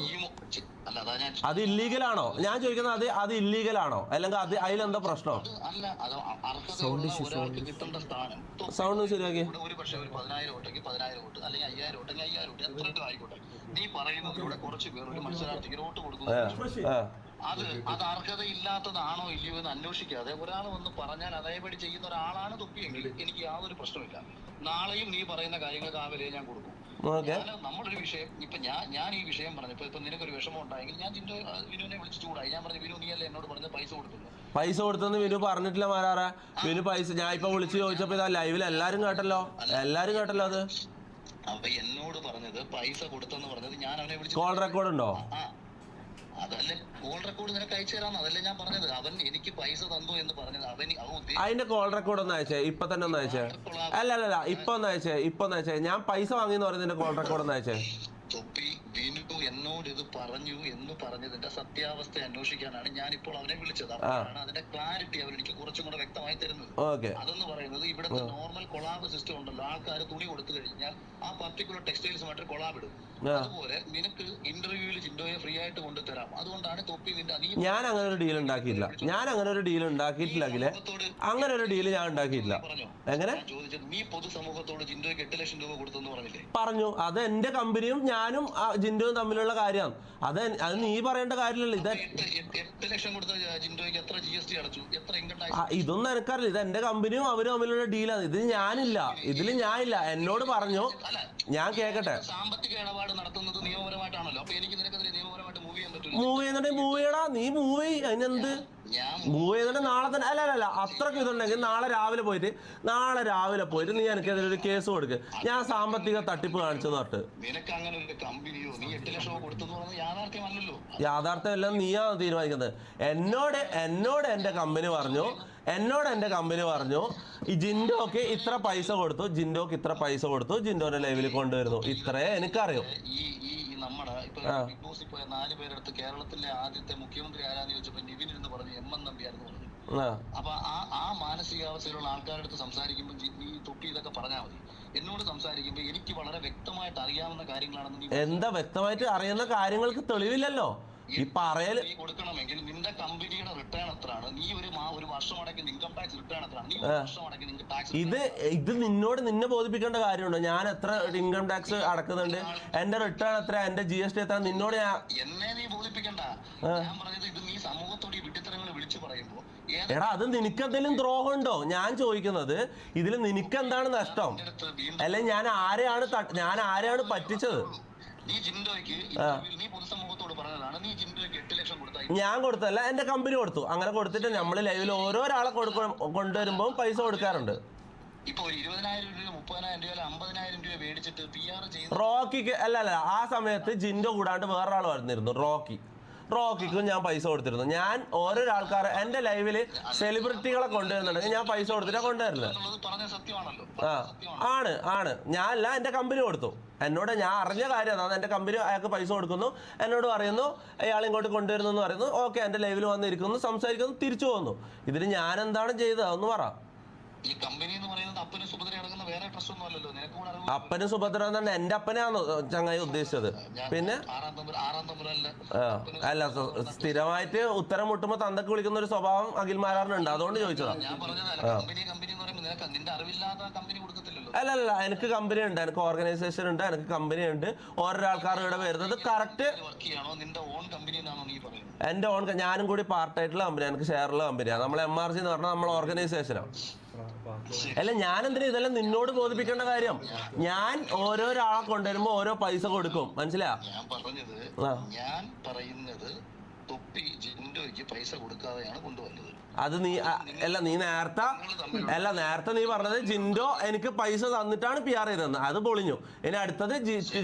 അത് ഇല്ലീഗലാണോ? ഞാൻ ചോദിക്കുന്നത് അത് ഇല്ലീഗലാണോ? അല്ലെങ്കിൽ അതിലെന്താ പ്രശ്നം? സൗണ്ട് ശരിയാക്കി. ഒരു പക്ഷേ ഒരു 10,000 വോട്ടെങ്കിൽ 10,000 വോട്ട്, അല്ലെങ്കിൽ 5,000 വോട്ടെങ്കിൽ 5,000 വോട്ട്, എത്ര ആയിക്കോട്ടെ. നീ പറയുന്നതിലൂടെ കുറച്ച് പേർ ഒരു മത്സരാർത്ഥിക്ക് വോട്ട് കൊടുക്കുന്നു. അത് അർഹതയില്ലാത്തതാണോ ഇല്ലയോ എന്ന് അന്വേഷിക്കാതെ ഒരാൾ വന്ന് പറഞ്ഞാൽ അതേപടി ചെയ്യുന്ന ഒരാളാണ് തൊപ്പിയെങ്കിൽ എനിക്ക് യാതൊരു പ്രശ്നമില്ല. നാളെയും നീ പറയുന്ന കാര്യങ്ങൾക്ക് ആ വിലയെ ഞാൻ കൊടുക്കും. നമ്മളൊരു വിഷയം ഇപ്പൊ ഞാൻ ഈ വിഷയം പറഞ്ഞപ്പോ ഇപ്പൊ നിനക്കൊരു വിഷമം ഉണ്ടായെങ്കിൽ ഞാൻ വിനുവിനെ വിളിച്ച് ചൂടായി. ഞാൻ പറഞ്ഞു, വിനു നീയല്ലേ എന്നോട് പറഞ്ഞ പൈസ കൊടുത്തെന്ന് വിനു പറഞ്ഞിട്ടില്ല മാറാറ. വിനു പൈസ ഞാൻ ഇപ്പൊ വിളിച്ച് ചോദിച്ചപ്പോ ഇതാ ലൈവിൽ എല്ലാരും കേട്ടല്ലോ അത്. അപ്പൊ എന്നോട് പറഞ്ഞത് പൈസ കൊടുത്തെന്ന് പറഞ്ഞത് ഞാൻ അവനെ വിളിച്ച്. കോൾ റെക്കോർഡ് ഉണ്ടോ? അതല്ലേ കോൾ റെക്കോർഡ് നിനക്ക് അയച്ചു തരാന്ന്, അതല്ലേ ഞാൻ പറഞ്ഞത്. അവൻ എനിക്ക് പൈസ തന്നു എന്ന് പറഞ്ഞത് അതിന്റെ കോൾ റെക്കോർഡ് ഒന്ന് അയച്ചേ. ഇപ്പൊ തന്നെ ഒന്ന് അയച്ചേ. അല്ല ഇപ്പൊ ഒന്ന് അയച്ചേ. ഞാൻ പൈസ വാങ്ങിയെന്ന് പറയുന്നതിന്റെ കോൾ റെക്കോർഡ് ഒന്ന് അയച്ചേ. തൊപ്പി വിനു എന്നോട് ഇത് പറഞ്ഞു എന്ന് പറഞ്ഞതിന്റെ സത്യാവസ്ഥ അന്വേഷിക്കാനാണ് ഞാൻ ഇപ്പോൾ അവനെ വിളിച്ചത്. അപ്പോഴാണ് അതിന്റെ ക്ലാരിറ്റി അവർ എനിക്ക് കുറച്ചും കൂടെ വ്യക്തമായി തരുന്നത്. അതെന്ന് പറയുന്നത് ഇവിടുത്തെ നോർമൽ കൊളാബ് സിസ്റ്റം ഉണ്ടല്ലോ, ആൾക്കാർ തുണി കൊടുത്തു കഴിഞ്ഞാൽ ആ പർട്ടിക്കുലർ ടെക്സ്റ്റൈൽസുമായിട്ട് കൊളാബ് ഇടും. അതുപോലെ നിനക്ക് ഇന്റർവ്യൂവിൽ ജിൻഡോയെ ഫ്രീ ആയിട്ട് കൊണ്ടുതരാം. അതുകൊണ്ടാണ് തൊപ്പി ഞാൻ അങ്ങനെ ഒരു ഡീൽ ഉണ്ടാക്കിയിട്ടില്ല. അങ്ങനെ ഒരു ഡീൽ ഞാൻ ഉണ്ടാക്കിയിട്ടില്ല. എങ്ങനെ ചോദിച്ചത്? നീ പൊതുസമൂഹത്തോട് ജിൻഡോയ്ക്ക് 8 ലക്ഷം രൂപ കൊടുത്തെന്ന് പറഞ്ഞില്ലേ? പറഞ്ഞു. അത് എന്റെ കമ്പനിയും ഞാനും ജിൻഡോയും തമ്മിലുള്ള കാര്യമാണ്. അത് നീ പറയേണ്ട കാര്യമില്ലല്ലോ. 8 ലക്ഷം കൊടുത്ത ജിൻഡോയ്ക്ക് എത്ര GST അടച്ചു, എത്ര ഇൻകം ടാക്സ്? ഇതൊന്നും എനിക്കറിയില്ല. ഇത് എന്റെ കമ്പനിയും അവരും തമ്മിലുള്ള ഡീലാണ്. ഇതിൽ ഞാനില്ല. എന്നോട് പറഞ്ഞു. ഞാൻ കേക്കട്ടെ. സാമ്പത്തിക ഇടപാട് നടത്തുന്നത് നിയമപരമായിട്ടാണല്ലോ. അപ്പൊ എനിക്ക് നിനക്കെതിരെ നിയമപരമായിട്ട് മൂവ് ചെയ്യാൻ പറ്റില്ല. മൂവ് ചെയ്യടാ, നീ മൂവ് ചെയ്യ്. അതിനെന്ത്? ഞാൻ മൂവ് ചെയ്തിട്ട് നാളെ തന്നെ അല്ല അത്രക്ക് ഇതുണ്ടെങ്കിൽ നാളെ രാവിലെ പോയിട്ട് നീ എനിക്കെതിരെ ഒരു കേസ് കൊടുക്ക്. ഞാൻ സാമ്പത്തിക തട്ടിപ്പ് കാണിച്ചെന്ന് പറഞ്ഞിട്ട്. നിനക്ക് അങ്ങനെ ഒരു കമ്പനിയോ നീ 8 ലക്ഷം കൊടുത്തെന്ന് പറഞ്ഞാൽ യാഥാർത്ഥ്യമല്ലല്ലോ. യാഥാർത്ഥ്യമെല്ലാം നീയാണ് തീരുമാനിക്കുന്നത്. എന്നോട് എന്റെ കമ്പനി പറഞ്ഞു ഈ ജിൻഡോക്ക് ഇത്ര പൈസ കൊടുത്തു, ജിൻഡോന്റെ ലൈവിൽ കൊണ്ടുവരുന്നു. ഇത്രേ എനിക്കറിയൂ. ഈ നമ്മുടെ ഇപ്പൊ ബിഗ് ബോസിൽ പോയ 4 പേരെടുത്ത് കേരളത്തിലെ ആദ്യത്തെ മുഖ്യമന്ത്രി ആരാന്ന് ചോദിച്ചപ്പോ നിവിൻ എന്ന് പറഞ്ഞു എം.എൻ. നമ്പ്യാരെന്ന് പറഞ്ഞു. അപ്പൊ ആ മാനസികാവസ്ഥയിലുള്ള ആൾക്കാരുടെ അടുത്ത് സംസാരിക്കുമ്പോൾ നീ തൊപ്പി ഇതൊക്കെ പറഞ്ഞാൽ മതി. എന്നോട് സംസാരിക്കുമ്പോൾ എനിക്ക് വളരെ വ്യക്തമായിട്ട് അറിയാവുന്ന കാര്യങ്ങളാണെന്ന്. എന്താ വ്യക്തമായിട്ട് അറിയുന്ന കാര്യങ്ങൾക്ക് തെളിവില്ലല്ലോ ഈ പറയല്. നീ കൊടുക്കണമെങ്കിൽ നിന്റെ കമ്പനിയുടെ റിട്ടേൺ എത്രയാണ്, നീ ഒരു വർഷം അടയ്ക്കുന്ന ഇൻകം ടാക്സ് റിട്ടേൺ എത്രയാണ്, നീ ഒരു വർഷം അടയ്ക്കുന്ന ഇൻകം ടാക്സ്. ഇത് നിന്നെ ബോധിപ്പിക്കേണ്ട കാര്യമുണ്ടോ? ഞാൻ എത്ര ഇൻകം ടാക്സ് അടക്കുന്നുണ്ട്, എന്റെ റിട്ടേൺ എത്ര, എന്റെ GST എത്ര, നിന്നോട് എന്നെ നീ ബോധിപ്പിക്കണ്ട. ഞാൻ പറഞ്ഞത് ഇത് നീ സമൂഹത്തോട് ഈ വിഡ്ഢിത്തരങ്ങൾ വിളിച്ചു പറയുമ്പോ എടാ അത് നിനക്കെന്തെങ്കിലും ദ്രോഹമുണ്ടോ? ഞാൻ ചോദിക്കുന്നത് ഇതിൽ നിനക്കെന്താണ് നഷ്ടം? അല്ലെ ഞാൻ ആരെയാണ് പറ്റിച്ചത്? നീ ജിൻഡോയ്ക്ക് നീ പൊതുസമൂഹത്തോട് പറഞ്ഞതാണ് നീ ജിൻഡോയ്ക്ക് 8 ലക്ഷം കൊടുത്താൽ. ഞാൻ കൊടുത്തല്ല, എന്റെ കമ്പനി കൊടുത്തു. അങ്ങനെ കൊടുത്തിട്ട് നമ്മള് ലൈവിൽ ഓരോരാളെ കൊണ്ടുവരുമ്പോ പൈസ കൊടുക്കാറുണ്ട്. ഇപ്പൊ 20,000 രൂപ 30,000 രൂപ 50,000 രൂപ മേടിച്ചിട്ട് PR ചെയ്യുന്ന റോക്കിക്ക് അല്ല ആ സമയത്ത് ജിൻഡോ കൂടാണ്ട് വേറൊരാൾ വരുന്നിരുന്നു. റോക്കിക്കും ഞാൻ പൈസ കൊടുത്തിരുന്നു. ഞാൻ ഓരോരോ ആൾക്കാരെ എന്റെ ലൈവില് സെലിബ്രിറ്റികളെ കൊണ്ടുവരുന്നുണ്ടെങ്കിൽ ഞാൻ പൈസ കൊടുത്തിട്ടാ കൊണ്ടുവരുന്നത്. ആണ് ഞാനല്ല, എന്റെ കമ്പനി കൊടുത്തു. ഞാൻ അറിഞ്ഞ കാര്യം അതാണ്. എന്റെ കമ്പനി അയാൾക്ക് പൈസ കൊടുക്കുന്നു, എന്നോട് പറയുന്നു അയാൾ ഇങ്ങോട്ട് കൊണ്ടുവരുന്നു എന്ന് പറയുന്നു. ഓക്കെ, എന്റെ ലൈവിൽ വന്നിരിക്കുന്നു, സംസാരിക്കുന്നു, തിരിച്ചു പോകുന്നു. ഇതിന് ഞാൻ എന്താണ് ചെയ്തത് ഒന്ന് പറ. ഈ കമ്പനി എന്ന് പറയുന്നത് അപ്പനും സുഭദ്ര അടങ്ങുന്ന വേറെ ട്രസ്റ്റ് ഒന്നും അല്ലല്ലോ. നിനക്ക് കൂടെ അപ്പനും സുഭദ്ര തന്നെ എന്റെ അപ്പനെയാണോ ചങ്ങായി ഉദ്ദേശിച്ചത്? പിന്നെ അല്ല, സ്ഥിരമായിട്ട് ഉത്തരം മുട്ടുമ്പോ തന്തക്ക് വിളിക്കുന്ന ഒരു സ്വഭാവം അഖിൽമാരാറിനുണ്ട്, അതുകൊണ്ട് ചോദിച്ചതാ. അല്ല എനിക്ക് കമ്പനി ഉണ്ട്, എനിക്ക് ഓർഗനൈസേഷൻ ഉണ്ട്, എനിക്ക് കമ്പനി ഉണ്ട്. ഓരോ ആൾക്കാർ ഇവിടെ വരുന്നത് കറക്റ്റ് എന്റെ ഓൺ. ഞാനും കൂടി പാർട്ടായിട്ടുള്ള കമ്പനി, എനിക്ക് ഷെയറുള്ള കമ്പനിയാണ്. നമ്മൾ MRC എന്ന് പറഞ്ഞാൽ നമ്മൾ ഓർഗനൈസേഷനാണ്. അല്ല ഞാൻ എന്തിനാ ഇതെല്ലാം നിന്നോട് ബോധിപ്പിക്കേണ്ട കാര്യം? ഞാൻ ഓരോരാളെ കൊണ്ടുവരുമ്പോ ഓരോ പൈസ കൊടുക്കും, മനസ്സിലാ? ഞാൻ പറയുന്നത് തൊപ്പി ജിൻഡോയ്ക്ക് പൈസ കൊടുക്കാതെയാണ് കൊണ്ടുവന്നത്. അത് നീ നേരത്തെ നീ പറഞ്ഞത് ജിൻഡോ എനിക്ക് പൈസ തന്നിട്ടാണ് PR ചെയ്തത്. അത് പൊളിഞ്ഞു. ഇനി അടുത്തത്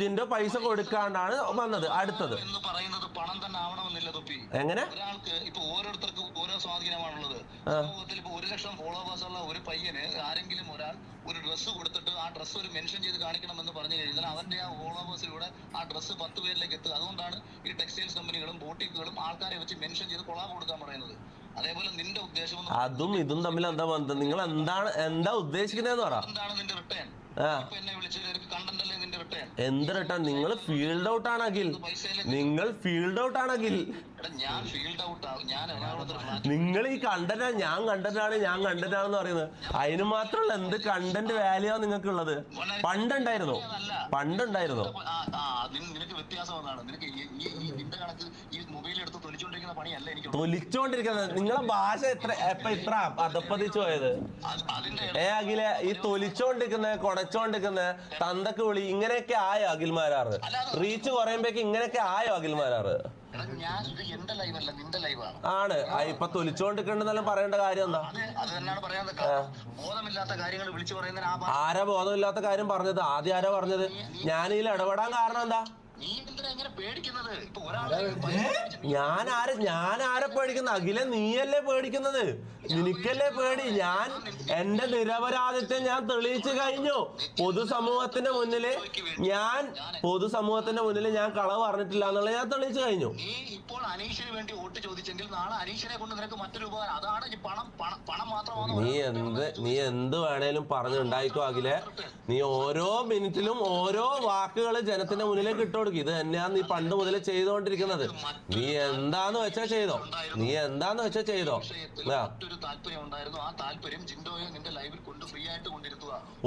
ജിൻഡോ പൈസ കൊടുക്കാണ്ടാണ് വന്നത്. അടുത്തത് എന്ന് പറയുന്നത് പണം തന്നെ ആവണമെന്നില്ല തൊപ്പി. എങ്ങനെ? ഒരാൾക്ക് ഇപ്പൊ ഓരോരുത്തർക്കും ഓരോ സ്വാധീനമാണുള്ളത്. സമൂഹത്തിൽ ഇപ്പൊ 1 ലക്ഷം ഫോളോവേഴ്സ് ഉള്ള ഒരു പയ്യന് ആരെങ്കിലും ഒരാൾ ഒരു ഡ്രസ്സ് കൊടുത്തിട്ട് ആ ഡ്രസ്സ് ഒരു മെൻഷൻ ചെയ്ത് കാണിക്കണമെന്ന് പറഞ്ഞു കഴിഞ്ഞാൽ അവന്റെ ആ ഫോളോവേഴ്സിലൂടെ ആ ഡ്രസ്സ് 10 പേരിലേക്ക് എത്തുക. അതുകൊണ്ടാണ് ഈ ടെക്സ്റ്റൈൽസ് കമ്പനികളും ബോട്ടിക്കുകളും ആൾക്കാരെ വെച്ച് മെൻഷൻ ചെയ്ത് കൊളാബ് കൊടുക്കാൻ പറയുന്നത്. അതേപോലെ നിന്റെ ഉദ്ദേശം അതും ഇതും തമ്മിൽ എന്താ ബന്ധം? നിങ്ങൾ എന്താ ഉദ്ദേശിക്കുന്നതെന്ന് പറ. എന്താണ് നിന്റെ റിട്ടേൺ? എന്നെ വിളിച്ചിട്ട് എനിക്ക് കണ്ടന്റ് അല്ലേ നിന്റെ റിട്ടേൺ? എന്ത് റിട്ടേൺ? നിങ്ങൾ ഫീൽഡ് ഔട്ട് ആണെങ്കിൽ ഞാൻ ഫീൽഡ് ഔട്ട് ആവും. ഞാൻ നിങ്ങൾ ഈ കണ്ടന്റ് ഞാൻ കണ്ടന്റാണെന്ന് പറയുന്നത്. അതിന് മാത്രമല്ല എന്ത് കണ്ടന്റ് വാല്യൂ നിങ്ങൾക്ക് ഉള്ളത്. പണ്ടുണ്ടായിരുന്നു. നിനക്ക് വ്യത്യാസം അതാണ്. നിനക്ക് നിന്റെ കണക്ക് ഈ മൊബൈൽ എടുത്ത് തൊലിച്ചോണ്ടിരിക്കുന്ന പണിയല്ല എനിക്ക്. തൊലിച്ചോണ്ടിരിക്കുന്നത് നിങ്ങളെ ഭാഷ ഇത്ര അധപ്പതിച്ചു പോയത്. അഖിലെ ഈ തൊലിച്ചോണ്ടിരിക്കുന്നത്, കൊടച്ചോണ്ടിരിക്കുന്ന, തന്തക്ക് വിളി, ഇങ്ങനെയൊക്കെ ആയോ അഖിൽമാരാറ്? റീച്ച് കുറയുമ്പോഴേക്ക് ഇങ്ങനെയൊക്കെ ആയോ അഖിൽമാരാറ്? ആണ് ഇപ്പൊ തൊലിച്ചോണ്ടിരിക്കണ്ടെന്നെല്ലാം പറയേണ്ട കാര്യം എന്താ? ആരാ ബോധമില്ലാത്ത കാര്യം പറഞ്ഞത്? ആദ്യം ആരാ പറഞ്ഞത്? ഞാൻ ഇതിൽ ഇടപെടാൻ കാരണം എന്താ? ഞാൻ ആരെ പേടിക്കുന്നത്? അഖിലെ നീയല്ലേ പേടിക്കുന്നത്? നിനക്കല്ലേ പേടി? ഞാൻ എന്റെ നിരപരാധിത്വം ഞാൻ തെളിയിച്ചു കഴിഞ്ഞു. പൊതുസമൂഹത്തിന്റെ മുന്നില് ഞാൻ കളവ് പറഞ്ഞിട്ടില്ല എന്നുള്ളത് ഞാൻ തെളിയിച്ചു കഴിഞ്ഞു. ഇപ്പോൾ അനീഷിന് വേണ്ടി വോട്ട് ചോദിച്ചെങ്കിൽ നാളെ അനീഷിനെ കൊണ്ട് നിനക്ക് മറ്റൊരു ഉപകാരം. അതാണ് പണം മാത്രമാണ്. നീ എന്ത് വേണേലും പറഞ്ഞുണ്ടായിക്കോ അഖിലെ. നീ ഓരോ മിനിറ്റിലും ഓരോ വാക്കുകൾ ജനത്തിന്റെ മുന്നിലേക്ക് ഇട്ടുകൊടുക്കും. ഇത് തന്നെയാണ് നീ പണ്ട് മുതലേ ചെയ്തുകൊണ്ടിരിക്കുന്നത്. നീ എന്താന്ന് വെച്ചാ ചെയ്തോ.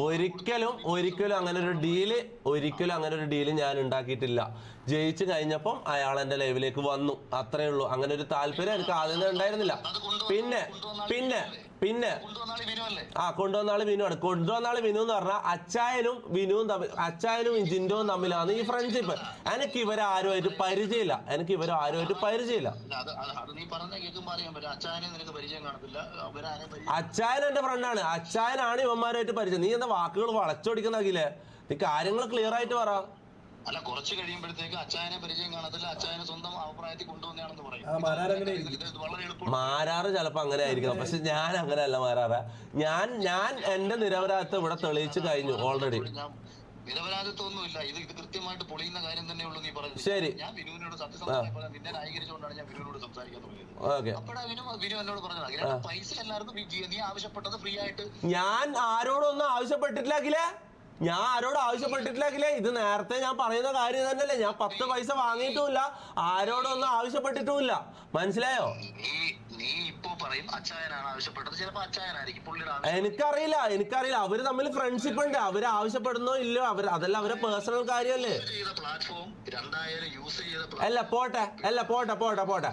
ഒരിക്കലും അങ്ങനെ ഒരു ഡീല് ഞാൻ ഉണ്ടാക്കിയിട്ടില്ല. ജയിച്ചു കഴിഞ്ഞപ്പം അയാൾ എൻ്റെ ലൈവിലേക്ക് വന്നു, അത്രേ ഉള്ളൂ. അങ്ങനെ ഒരു താല്പര്യം എനിക്ക് ആദ്യം ഉണ്ടായിരുന്നില്ല. പിന്നെ പിന്നെ പിന്നെ കൊണ്ടുവന്ന ആള് വിനുവാണ്. കൊണ്ടുവന്ന ആള് വിനു എന്ന് പറഞ്ഞാൽ അച്ചായനും വിനുവും തമ്മിൽ, അച്ചായനും ജിൻഡോവും തമ്മിലാണ് ഈ ഫ്രണ്ട്ഷിപ്പ്. എനിക്ക് ഇവരാരുമായിട്ട് പരിചയമില്ല, എനിക്ക് ഇവരാരുമായിട്ട് പരിചയമില്ല. അച്ചായൻ എന്റെ ഫ്രണ്ടാണ്, അച്ചായനാണ് ഇവന്മാരുമായിട്ട് പരിചയം. നീ എന്താ വാക്കുകൾ വളച്ചൊടിക്കുന്നെങ്കിലേ, നീ കാര്യങ്ങൾ ക്ലിയർ ആയിട്ട് പറ. അല്ല, കുറച്ച് കഴിയുമ്പോഴത്തേക്ക് അച്ചായനെ പരിചയം കാണത്തില്ല, അച്ചായനെ സ്വന്തം അഭിപ്രായത്തിൽ കൊണ്ടുവന്നാണെന്ന് പറയും. മാരാറ് ചിലപ്പോ അങ്ങനെ ആയിരിക്കണം, പക്ഷെ ഞാൻ അങ്ങനെയല്ല മാരാറ. ഞാൻ എന്റെ നിരപരാധിത്വം ഇവിടെ തെളിയിച്ചു കഴിഞ്ഞു ഓൾറെഡി. നിരപരാധിത്വമൊന്നുമില്ല, ഇത് കൃത്യമായിട്ട് പൊളിയുന്ന കാര്യം തന്നെ ഉള്ളൂ നീ പറഞ്ഞു. ശരി, ഞാൻ വിനുവിനോട് സത്യസന്ധമായി നിന്നെ ന്യായീകരിച്ചുകൊണ്ടാണ് ഞാൻ വിനുവിനോട് സംസാരിക്കാൻ തുടങ്ങിയത്. അപ്പോഴാ വിനു എന്നോട് പറഞ്ഞത് പൈസ എല്ലാവർക്കും നീ ആവശ്യപ്പെട്ടത് ഫ്രീ ആയിട്ട്. ഞാൻ ആരോടൊന്നും ആവശ്യപ്പെട്ടിട്ടില്ലെങ്കിലേ, ഞാൻ ആരോട് ആവശ്യപ്പെട്ടിട്ടില്ലെങ്കിലേ, ഇത് നേരത്തെ ഞാൻ പറയുന്ന കാര്യം തന്നെയല്ലേ. ഞാൻ 10 പൈസ വാങ്ങിയിട്ടുമില്ല, ആരോടൊന്നും ആവശ്യപ്പെട്ടിട്ടുമില്ല. മനസ്സിലായോ? നീ ഇപ്പോ പറയും അച്ചായനാണ് ആവശ്യപ്പെട്ടത്, ചിലപ്പോ അച്ചായനായിരിക്കും പുള്ളിയുടെ. എനിക്കറിയില്ല അവര് തമ്മിൽ ഫ്രണ്ട്ഷിപ്പ് ഉണ്ട്. അവര് ആവശ്യപ്പെടുന്നോ ഇല്ലയോ, അതെല്ലാം അവരെ പേഴ്സണൽ കാര്യമല്ലേ. പോട്ടെ.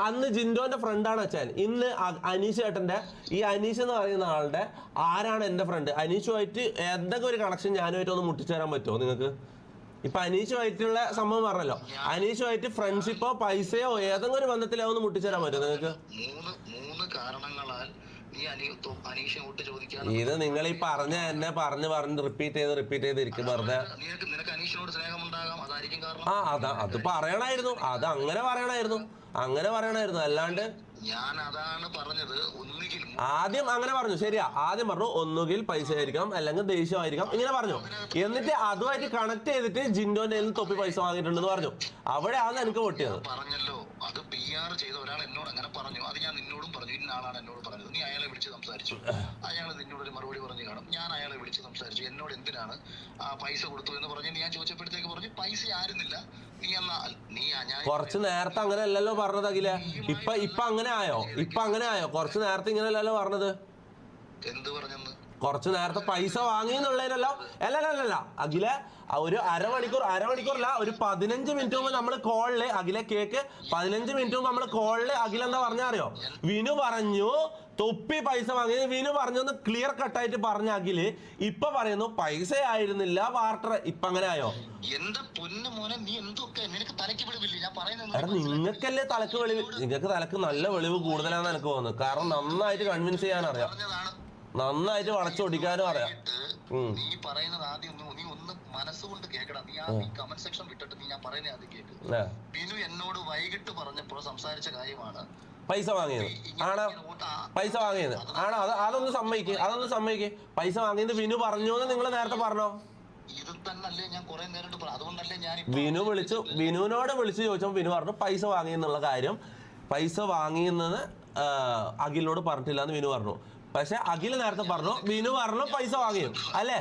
അന്ന് ജിൻഡോന്റെ ഫ്രണ്ടാണ് അച്ചായൻ. ഇന്ന് അനീഷ് ചേട്ടന്റെ, ഈ അനീഷ് എന്ന് പറയുന്ന ആളുടെ ആരാണ് എന്റെ ഫ്രണ്ട്? അനീഷുമായിട്ട് എന്തൊക്കെ ഒരു കണക്ഷൻ ഞാനുമായിട്ട് ഒന്ന് മുട്ടിച്ചു തരാൻ പറ്റുമോ നിങ്ങൾക്ക്? ഇപ്പൊ അനീഷുമായിട്ടുള്ള സംഭവം പറഞ്ഞല്ലോ, അനീഷുമായിട്ട് ഫ്രണ്ട്ഷിപ്പോ പൈസയോ ഏതെങ്കിലും ഒരു ബന്ധത്തിലോ ഒന്ന് മുട്ടിച്ചേരാൻ പറ്റും നിങ്ങൾക്ക്? മൂന്ന് കാരണങ്ങളാൽ നീ അനീഷിനോട്ട് ചോദിക്കാൻ, ഇത് നിങ്ങൾ ഈ പറഞ്ഞ് റിപ്പീറ്റ് ചെയ്തിരിക്കും വെറുതെ. നിനക്ക് അനീഷിനോട് സ്നേഹമുണ്ടാകാം, അതായിരിക്കും കാരണം. അത് പറയണായിരുന്നു, അത് അങ്ങനെ പറയണായിരുന്നു. അല്ലാണ്ട് ഞാൻ അതാണ് പറഞ്ഞത്. ഒന്നുകിൽ ആദ്യം അങ്ങനെ പറഞ്ഞു, ശരിയാ, ആദ്യം പറഞ്ഞു ഒന്നുകിൽ പൈസ ആയിരിക്കാം അല്ലെങ്കിൽ ദേഷ്യമായിരിക്കാം, ഇങ്ങനെ പറഞ്ഞു. എന്നിട്ട് അതുമായിട്ട് കണക്ട് ചെയ്തിട്ട് ജിൻഡോന്റെ തൊപ്പി പൈസ വാങ്ങിയിട്ടുണ്ടെന്ന് പറഞ്ഞു. അവിടെയാണ് എനിക്ക് പൊട്ടിയത്. പറഞ്ഞല്ലോ, അത് PR ചെയ്ത ഒരാൾ എന്നോട് അങ്ങനെ പറഞ്ഞു. അത് ഞാൻ നിന്നോടും പറഞ്ഞു, ഇന്ന ആളാണ് എന്നോട് പറഞ്ഞത്. നീ അയാളെ വിളിച്ച് സംസാരിച്ചു, അയാൾ നിന്നോടൊരു മറുപടി പറഞ്ഞു കാണും. ഞാൻ അയാളെ വിളിച്ച് സംസാരിച്ചു, എന്നോട് എന്തിനാണ് പൈസ കൊടുത്തു എന്ന് പറഞ്ഞു. ഞാൻ ചോദിച്ചപ്പോഴത്തേക്ക് പറഞ്ഞു പൈസ ആയിരുന്നില്ല, കുറച്ച് നേരത്തെ അങ്ങനെ അല്ലല്ലോ പറഞ്ഞത് അഖിലെ. ഇപ്പൊ അങ്ങനെ ആയോ? കുറച്ച് നേരത്തെ ഇങ്ങനെ അല്ലല്ലോ പറഞ്ഞത്. എന്ത് പറഞ്ഞെന്ന്? കുറച്ച് നേരത്തെ പൈസ വാങ്ങിയെന്നുള്ളതിനല്ലോ. അല്ല അഖിലെ, ഒരു അരമണിക്കൂറല്ല, ഒരു 15 മിനിറ്റ് മുമ്പ് നമ്മള് കോളില്, അഖിലെ കേക്ക്, 15 മിനിറ്റ് മുമ്പ് നമ്മള് കോളില് അഖിലെന്താ പറഞ്ഞറിയോ? വിനു പറഞ്ഞു തൊപ്പി പൈസ വാങ്ങിയത് വിനു പറഞ്ഞൊന്ന് ക്ലിയർ കട്ടായിട്ട് പറഞ്ഞ അഖില് ഇപ്പൊ പറയുന്നു പൈസ ആയിരുന്നില്ല വാർട്ടർ. ഇപ്പൊ അങ്ങനെ ആയോ? എന്റെ പൊന്നു മോനെ, നീ എന്തൊക്കെ നിനക്ക് തലക്ക് വെളിവില്ല. ഞാൻ പറയുന്നത് എടാ, നിങ്ങൾക്കല്ലേ തലക്ക് വെളിവ്? നിങ്ങൾക്ക് തലക്ക് നല്ല വെളിവ് കൂടുതലാണെന്ന് എനിക്ക് തോന്നുന്നു. കാരണം നന്നായിട്ട് കൺവിൻസ് ചെയ്യാൻ അറിയാം, നന്നായിട്ട് വളച്ചൊടിക്കാനും അറിയാം. നീ പറയുന്നത് ആദ്യം നീ ഒന്ന് മനസ്സുകൊണ്ട് കേൾക്കണം. നീ ആ കമന്റ് സെക്ഷൻ വിട്ടിട്ട് നീ ഞാൻ പറയുന്നത് ആദ്യം കേൾക്ക്. ബിനു എന്നോട് വൈകിട്ട് പറഞ്ഞപ്പോൾ സംസാരിച്ച കാര്യമാണ് പൈസ വാങ്ങിയത്. ആണോ? പൈസ വാങ്ങിയത് ആണോ? അതൊന്ന് സമ്മതിക്ക്. പൈസ വാങ്ങിയത് വിനു പറഞ്ഞു എന്ന് നിങ്ങൾ നേരത്തെ പറഞ്ഞോ? ഇത് തന്നല്ലേ ഞാൻ കുറെ നേരിട്ട് പറഞ്ഞു. അതുകൊണ്ടല്ലേ ഞാൻ വിനുവിനോട് വിളിച്ചു ചോദിച്ചപ്പോൾ വിനു പറഞ്ഞു പൈസ വാങ്ങിയെന്നുള്ള കാര്യം. പൈസ വാങ്ങിയെന്നത് അഖിലിനോട് പറഞ്ഞിട്ടില്ല എന്ന് വിനു പറഞ്ഞു. പക്ഷെ അഖിൽ നേരത്തെ പറഞ്ഞു, വിനു പറഞ്ഞു പൈസ വാങ്ങിയും അല്ലേ?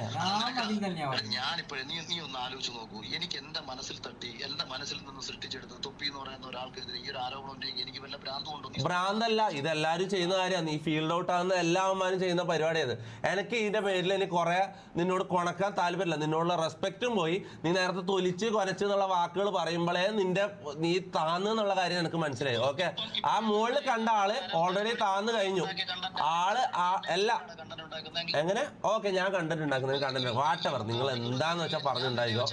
ഞാനിപ്പോഴും നീ ഒന്ന് ആലോചിച്ച് നോക്കൂ. എനിക്ക് എന്റെ മനസ്സിൽ തട്ടി, എന്റെ മനസ്സിൽ നിന്ന് സൃഷ്ടിച്ചെടുത്ത് തൊപ്പി എന്ന് പറയുന്ന ഒരാൾക്കെതിരെ ഈ ഒരു ആരോപണം ഉണ്ടെങ്കിൽ എനിക്ക് വല്ല ഭ്രാന്ത് കൊണ്ടോ? ഭ്രാന്തല്ല, ഇതെല്ലാരും ചെയ്യുന്ന കാര്യമാണ്. നീ ഫീൽഡ് ഔട്ട് ആകുന്ന എല്ലാവന്മാരും ചെയ്യുന്ന പരിപാടിയത്. എനിക്ക് ഇതിന്റെ പേരിൽ എനിക്ക് കുറെ നിന്നോട് കൊണക്കാൻ താല്പര്യമില്ല. നിന്നോടുള്ള റെസ്പെക്റ്റും പോയി. നീ നേരത്തെ തൊലിച്ച് കൊനച്ച് എന്നുള്ള വാക്കുകൾ പറയുമ്പോഴേ നീ താന്നുള്ള കാര്യം എനിക്ക് മനസ്സിലായി. ഓക്കെ, ആ മുകളിൽ കണ്ട ആള് ഓൾറെഡി താന്ന് കഴിഞ്ഞു. ആള് അല്ല എങ്ങനെ? ഓക്കെ, ഞാൻ കണ്ടന്റ് ഉണ്ടാക്കുന്നത് വാട്ടവർ, നിങ്ങൾ എന്താന്ന് വെച്ചാൽ പറഞ്ഞുണ്ടായിക്കോ.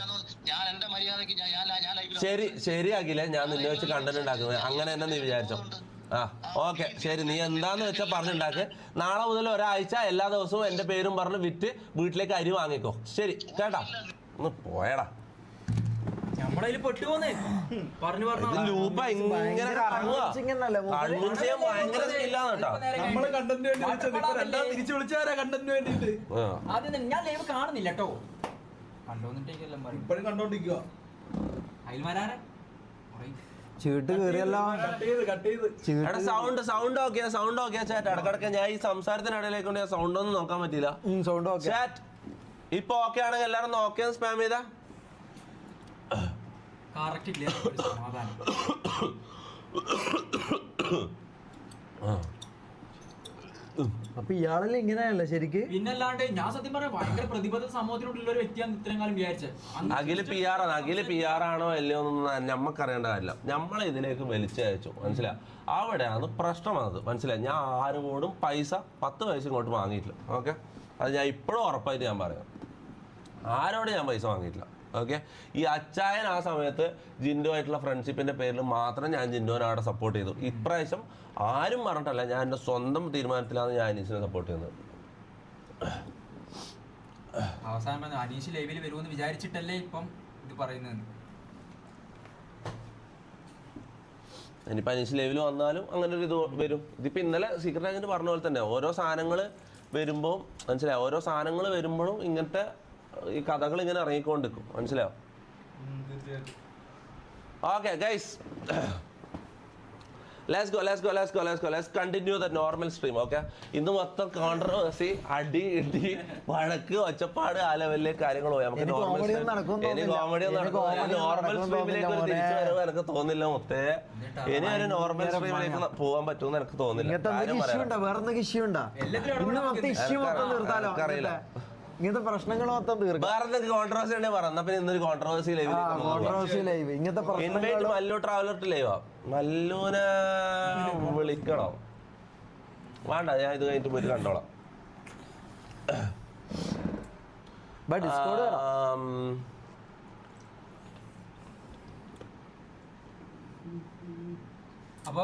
ശരി അഖിലെ, ഞാൻ നിന്നെ വെച്ച് കണ്ടന്റ് ഉണ്ടാക്കുന്നത് അങ്ങനെ തന്നെ നീ വിചാരിച്ചോ? ഓക്കെ, ശരി, നീ എന്താന്ന് വെച്ചാൽ പറഞ്ഞുണ്ടാക്ക്. നാളെ മുതൽ ഒരാഴ്ച എല്ലാ ദിവസവും എന്റെ പേരും പറഞ്ഞ് വിറ്റ് വീട്ടിലേക്ക് അരി വാങ്ങിക്കോ. ശരി കേട്ടാ? ഒന്ന് പോയടാ. ലൂപ്പ ഇങ്ങനെ കൺവിൻസ് ചെയ്യാൻ ഭയങ്കര സ്കില്ലാന്ന് കേട്ടോ. തിരിച്ചു വിളിച്ചാരാ കണ്ടന്റിന് വേണ്ടിട്ട്. ഞാൻ ലൈവ് കാണുന്നില്ല കേട്ടോ, ഇപ്പഴും കണ്ടോണ്ടിരിക്കുക. ചീട്ട് കേറിയല്ലോ. Sound okay chat. ഇടക്കിടക്ക് ഞാൻ ഈ സംസാരത്തിനിടയിലേക്ക് കൊണ്ട് സൗണ്ട് ഒന്നും നോക്കാൻ പറ്റില്ല. സൗണ്ട് ഓക്കെ ചാറ്റ് ഇപ്പൊ ഓക്കെ ആണെങ്കിൽ എല്ലാരും നോക്കിയാൽ സ്പാം ചെയ്താ അപ്പൊ ഇയാളല്ലേ ഇങ്ങനെയല്ല ശരിക്ക്? പിന്നല്ലാണ്ട് ഞാൻ സത്യം പറഞ്ഞ ഭയങ്കര പ്രതിബദ്ധ സമൂഹത്തിനോടുള്ള ഒരു വ്യക്തിയാണ് ഇത്രയും കാലം വിചാരിച്ചത്. അഖില് പി ആർ ആണോ അല്ലയോ എന്നൊന്നും നമ്മക്കറിയേണ്ട കാര്യമില്ല. നമ്മളെ ഇതിലേക്ക് വലിച്ചയച്ചു, മനസ്സിലായി? അവിടെയാണ് പ്രശ്നമാണത്, മനസ്സിലായി? ഞാൻ ആരോടും 10 പൈസ ഇങ്ങോട്ട് വാങ്ങിയിട്ടില്ല. ഓക്കെ, അത് ഞാൻ ഇപ്പോഴും ഉറപ്പായിട്ട് ഞാൻ പറയാം, ആരോടും ഞാൻ പൈസ വാങ്ങിയിട്ടില്ല. ഓക്കെ, ഈ അച്ചായൻ ആ സമയത്ത് ജിൻഡോ ആയിട്ടുള്ള ഫ്രണ്ട്ഷിപ്പിന്റെ പേരിൽ മാത്രം ഞാൻ ജിൻഡോനെ അവിടെ സപ്പോർട്ട് ചെയ്തു. ഇപ്രാവശ്യം ആരും പറഞ്ഞിട്ടല്ല, ഞാൻ എൻ്റെ സ്വന്തം തീരുമാനത്തിലാണ് ഞാൻ അനീഷിനെ സപ്പോർട്ട് ചെയ്യുന്നത്. അവസാനം അനീഷ് ലൈവിൽ വരുമെന്ന് വിചാരിച്ചിട്ടല്ലേ ഇപ്പം ഇത് പറയുന്നത്. ഇനിയിപ്പോൾ അനീഷ് ലൈവിൽ വന്നാലും അങ്ങനെ ഒരു ഇത് വരും. ഇതിപ്പോൾ ഇന്നലെ സീക്രട്ട് ഏജന്റ് പറഞ്ഞ പോലെ തന്നെ ഓരോ സാധനങ്ങൾ വരുമ്പോൾ, മനസ്സിലായോ? ഓരോ സാധനങ്ങൾ വരുമ്പോഴും ഇങ്ങനത്തെ ഈ കഥകൾ ഇങ്ങനെ ഇറങ്ങിക്കൊണ്ടിരിക്കും, മനസ്സിലായോ? Okay guys, let's continue the normal stream. Okay, ഇന്ന് മൊത്തം കോൺട്രവേഴ്സി, അടി ഇടി വഴക്ക് ഒച്ചപ്പാട് ആ ലെവലിലേക്ക് കാര്യങ്ങൾ പോയി. നമുക്ക് നോർമൽ സ്ട്രീമിലേക്ക് ഒരു തിരിച്ചു വരവ് എനിക്ക് തോന്നില്ല മുത്തേ. ഇനി ഒരു നോർമൽ സ്ട്രീമിലേക്ക് പോകാൻ പറ്റുമെന്ന് എനിക്ക് തോന്നില്ല. അറിയില്ല, ഇങ്ങനത്തെ പ്രശ്നങ്ങൾ മൊത്തം തീർക്കാം. വേറെ കോൺട്രവേഴ്സി ഉണ്ടെങ്കിൽ പറഞ്ഞ പിന്നെ ഇന്നൊരു കോൺട്രവേഴ്സി ലൈവ് ഇങ്ങനത്തെ ഇൻവൈറ്റ് മല്ലു ട്രാവലർ ടു ലൈവാ. മല്ലുനെ വിളിക്കണോ? വേണ്ട, ഞാൻ ഇത് കഴിഞ്ഞിട്ട് പോയിട്ട് കണ്ടോളാം. അപ്പൊ